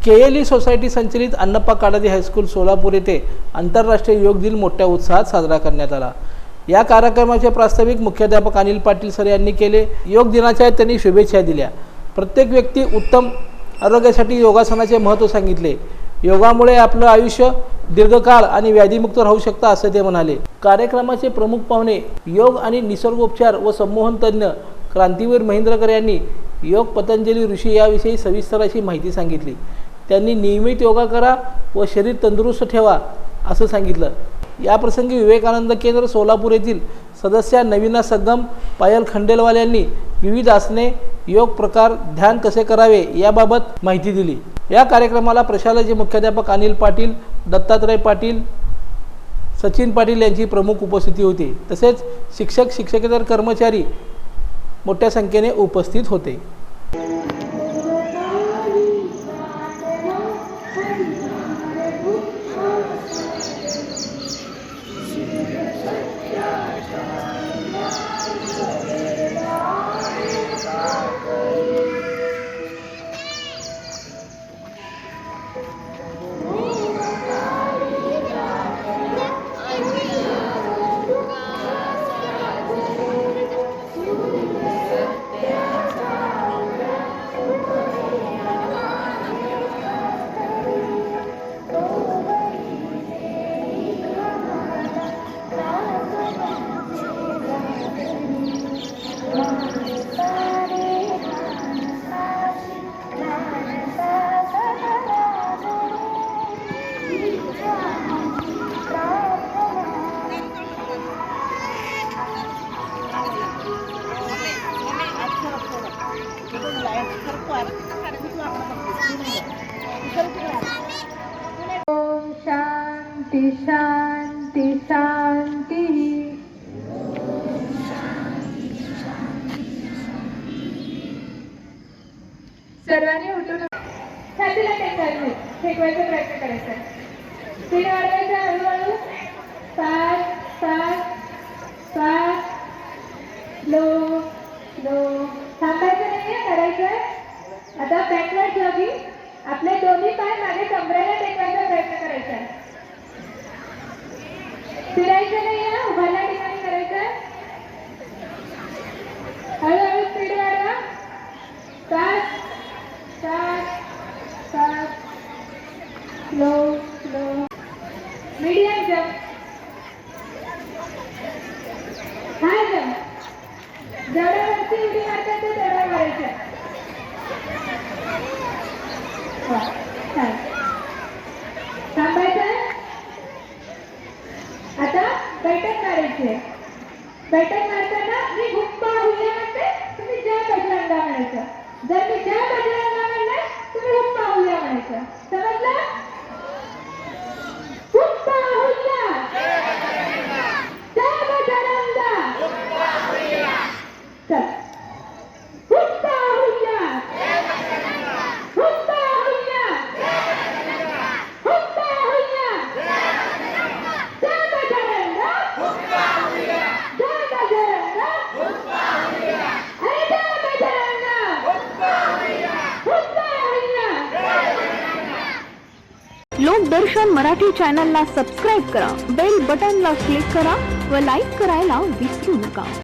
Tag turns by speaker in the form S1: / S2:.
S1: KLE society संचलित अण्णप्पा Kadadi high school Solapur येथे आंतरराष्ट्रीय योग दिन मोठ्या उत्साहात साजरा करण्यात आला। या कार्यक्रमाचे प्रास्ताविक मुख्याध्यापक अनिल पाटील सर यांनी केले। योग दिनाच्या त्यांनी शुभेच्छा दिल्या। प्रत्येक व्यक्ती उत्तम आरोग्यासाठी योगासनाचे महत्त्व सांगितले। योगामुळे आपलं आयुष्य दीर्घकाळ आणि व्याधीमुक्त राहू शकतं असं ते म्हणाले। कार्यक्रमाचे प्रमुख पाहुणे योग आणि निसर्गोपचार व संमोहन तज्ञ क्रांतीवीर महेंद्रकर यांनी योग पतंजली ऋषी याविषयी सविस्तर अशी माहिती सांगितली। त्यांनी नियमित योगा करा व शरीर तंदुरुस्त ठेवा असं सांगितलं। या प्रसंगी विवेकानंद केंद्र सोलापूर येथील सदस्य नवीना सगम पायल खंडेलवाल यांनी विविध आसने, योग प्रकार, ध्यान कसे करावे याबाबत माहिती दिली। या कार्यक्रमाला प्रशालेचे मुख्याध्यापक अनिल पाटील, दत्तात्रय पाटील, सचिन पाटील यांची प्रमुख उपस्थिती होती। तसेच शिक्षक, शिक्षकेतर कर्मचारी मोठ्या संख्येने उपस्थित होते।
S2: ओम शांति शांति शांति। सर्वांनी उठून छातीला टेकवायचा प्रयत्न करायचा। स्पीड वाढवायचा हळूहळू। 5 5 5 लो लो। थांबायचं नाहीये, करायचं। आता बॅकवर्ड जॉगिंग। आपले दोन्ही पाय मागे कमरेला टेकवायचा प्रयत्न करायचा। फिरायचं नाहीये, उभारल्या ठिकाणी करायचं। हळूहळू स्पीड वाढवा। 7 7 7 लो लो। मीडियम जंप, हाय जंप। जेवढ्या वरती उडी मारतात ते तेवढ्या मारायचं। थांबायचं। आता बैठक मारायची। बैठक मारताना मी हुक्का हुया म्हणते, तुम्ही जय बजरंगा म्हणायचं। जर मी जय बजरंगा म्हणले तुम्ही हुक्का हुया म्हणायचं। समजलं? हुक्का हुया जय बजरंगा। चल, हुक्का हुया हुक्का हुया हुक्का हुया जय बजरंगा जय बजरंगा अरे जय बजरंगा हुक्का हुया।
S3: लोकदर्शन मराठी चॅनलला सबस्क्राइब करा, बेल बटनला क्लिक करा व लाईक करायला विसरू नका।